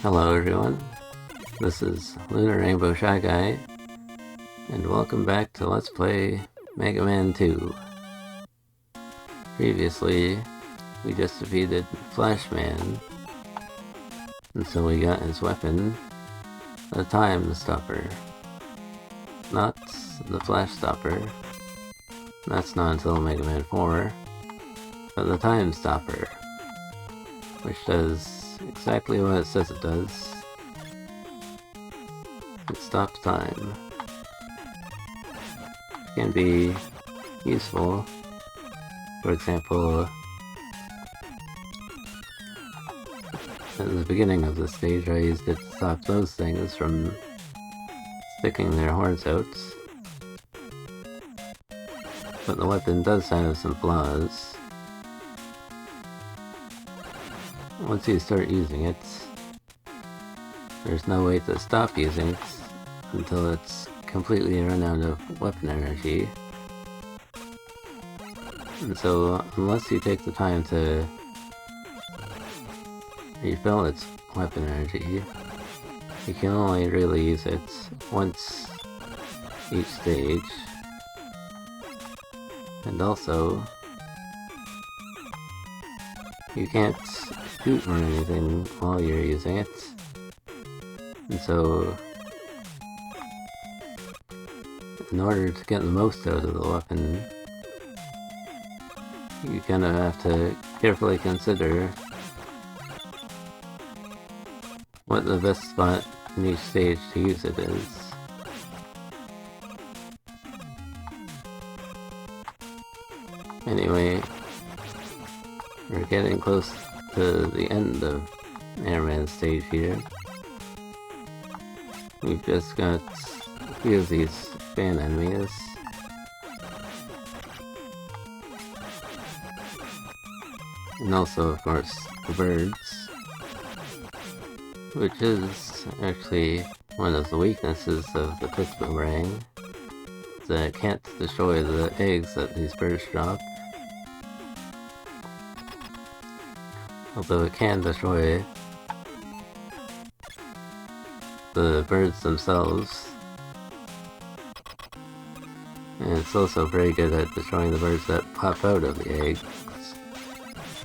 Hello everyone, this is Lunar Rainbow Shy Guy, and welcome back to Let's Play Mega Man 2. Previously, we just defeated Flashman, and so we got his weapon, the Time Stopper. Not the Flash Stopper, that's not until Mega Man 4, but the Time Stopper, which does exactly what it says it does. It stops time. It can be useful. For example, at the beginning of the stage I used it to stop those things from sticking their horns out. But the weapon does have some flaws. Once you start using it, there's no way to stop using it until it's completely run out of weapon energy. And so, unless you take the time to refill its weapon energy, you can only really use it once each stage. And also, you can't shoot or anything while you're using it. And so, in order to get the most out of the weapon, you kind of have to carefully consider what the best spot in each stage to use it is. Anyway, we're getting close to the end of Airman stage here. We've just got a few of these fan enemies. And also, of course, the birds. Which is actually one of the weaknesses of the Pith Boomerang. Is that it can't destroy the eggs that these birds drop. Although it can destroy the birds themselves. And it's also very good at destroying the birds that pop out of the eggs.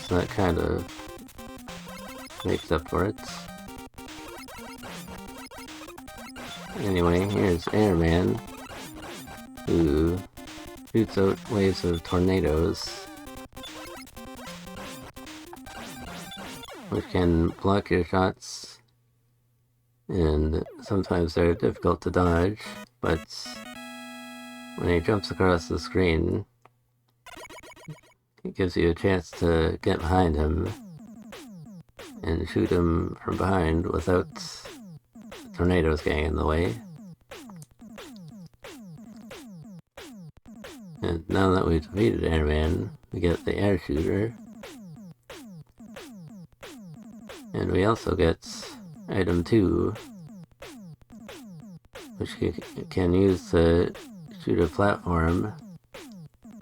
So that kind of makes up for it. Anyway, here's Airman, who shoots out waves of tornadoes, which can block your shots, and sometimes they're difficult to dodge, but when he jumps across the screen, it gives you a chance to get behind him and shoot him from behind without tornadoes getting in the way. And now that we've defeated Airman, we get the air shooter. And we also get item 2, which you can use to shoot a platform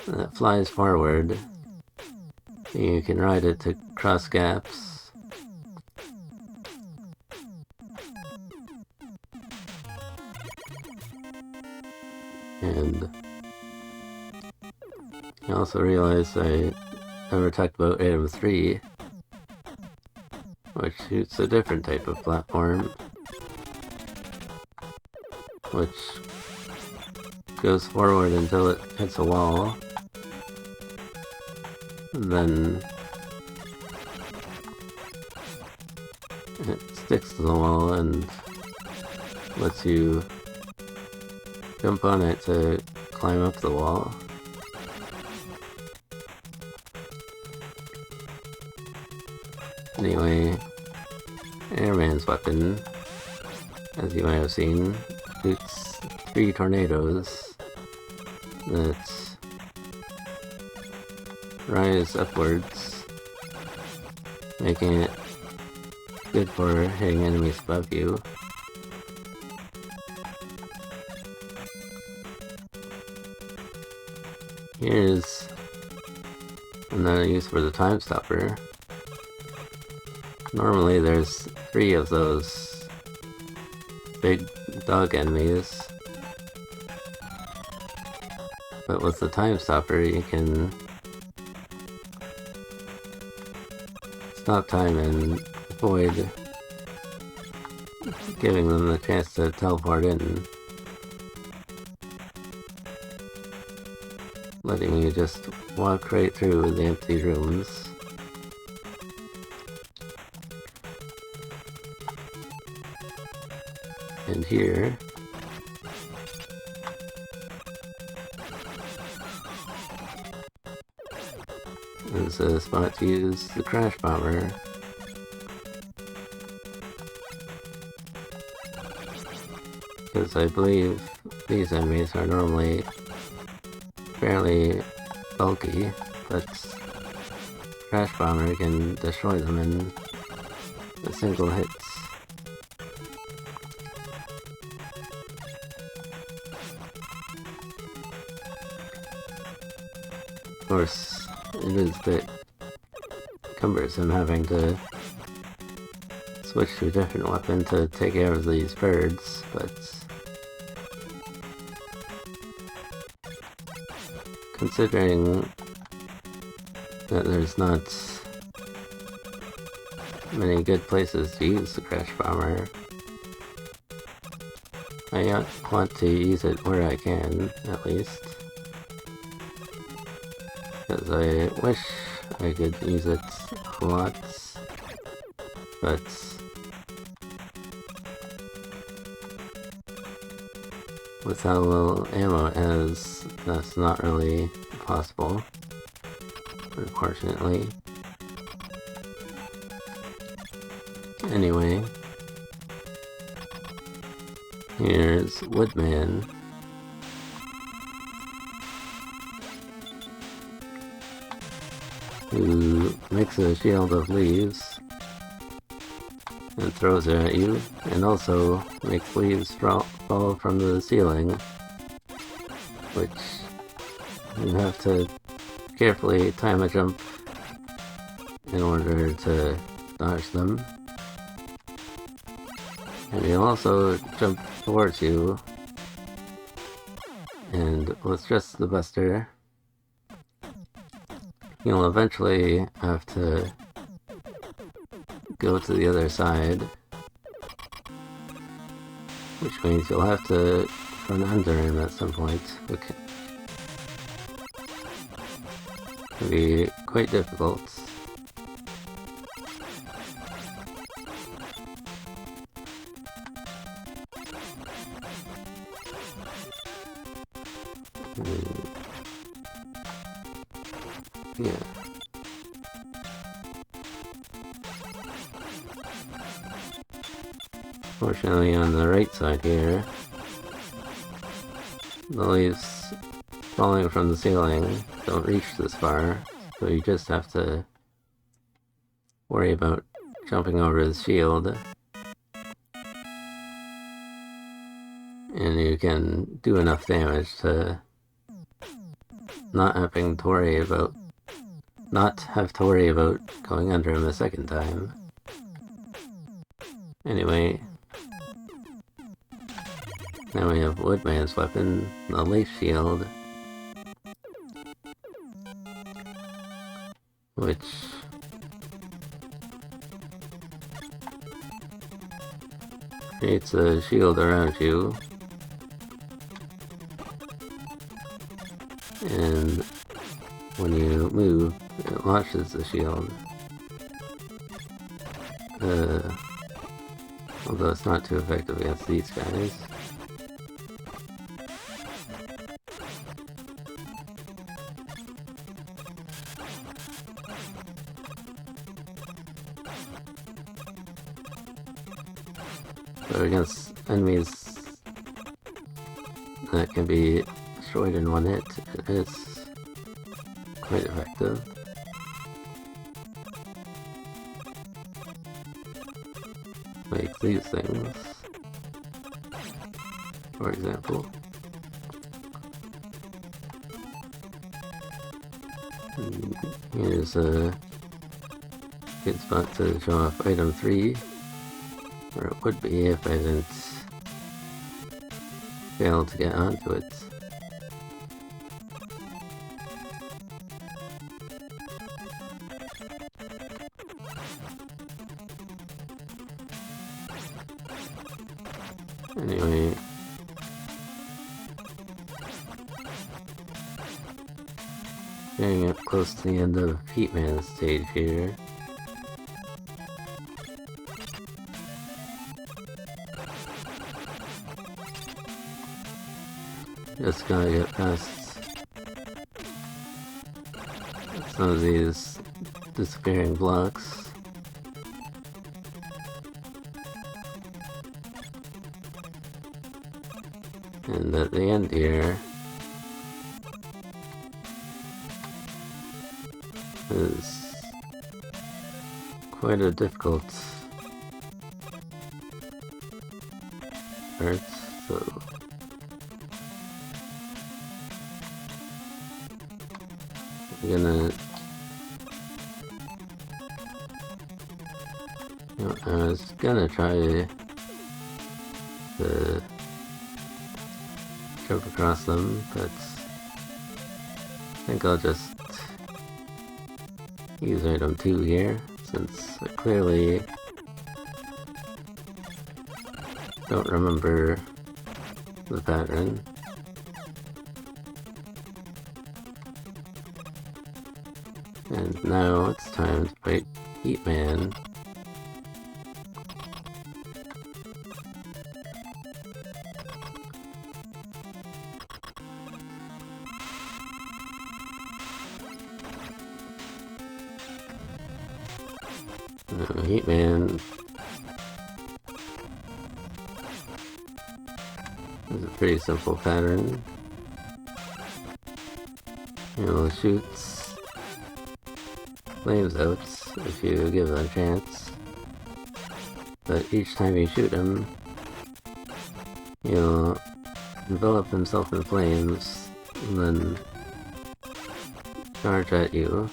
that flies forward. You can ride it to cross gaps. And I also realized I never talked about item 3, which shoots a different type of platform, which goes forward until it hits a wall, and then it sticks to the wall and lets you jump on it to climb up the wall. Anyway, Airman's weapon, as you might have seen, shoots 3 tornadoes that rise upwards, making it good for hitting enemies above you. Here's another use for the Time Stopper. Normally there's 3 of those big dog enemies. But with the Time Stopper, you can stop time and avoid giving them the chance to teleport in, letting you just walk right through the empty rooms. And here, is a spot to use the Crash Bomber. Because I believe these enemies are normally fairly bulky, but Crash Bomber can destroy them in a single hit. Of course, it is a bit cumbersome having to switch to a different weapon to take care of these birds, but considering that there's not many good places to use the Crash Bomber, I want to use it where I can, at least. Because I wish I could use it a lot, but with how little ammo it has, that's not really possible, unfortunately. Anyway, here's Woodman. Who makes a shield of leaves and throws it at you, and also makes leaves fall from the ceiling, which you have to carefully time a jump in order to dodge them. And he'll also jump towards you, and with just the Buster, you'll eventually have to go to the other side, which means you'll have to run under him at some point. It can be quite difficult. Yeah. Fortunately, on the right side here, the leaves falling from the ceiling don't reach this far, so you just have to worry about jumping over his shield. And you can do enough damage to not have to worry about going under him a second time. Anyway, now we have Woodman's weapon, the Leaf Shield, which creates a shield around you, and when you move, it launches the shield. Although it's not too effective against these guys. But against enemies that can be destroyed in one hit, it's quite effective. Like these things, for example. Here's a good spot to show off item 3, Or it would be if I didn't fail to get onto it. Anyway, getting up close to the end of Heatman's stage here. Just gotta get past some of these disappearing blocks. And at the end here is quite a difficult part, so I'm gonna, I was gonna try to jump across them, but I think I'll just use item 2 here, since I clearly don't remember the pattern. And now it's time to fight Heatman. Heatman is a pretty simple pattern. He'll shoot flames out if you give it a chance, but each time you shoot him, he'll envelop himself in flames and then charge at you.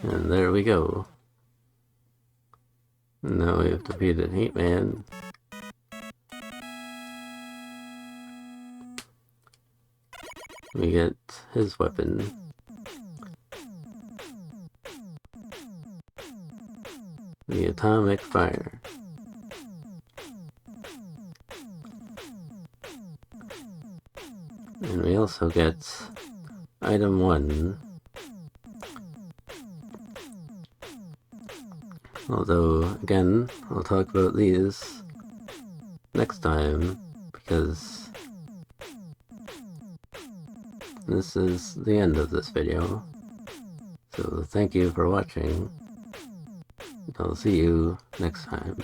And there we go. Now we have defeated Heatman. We get his weapon. The Atomic Fire. And we also get item 1. Although, again, I'll talk about these next time, because this is the end of this video. So thank you for watching. I'll see you next time.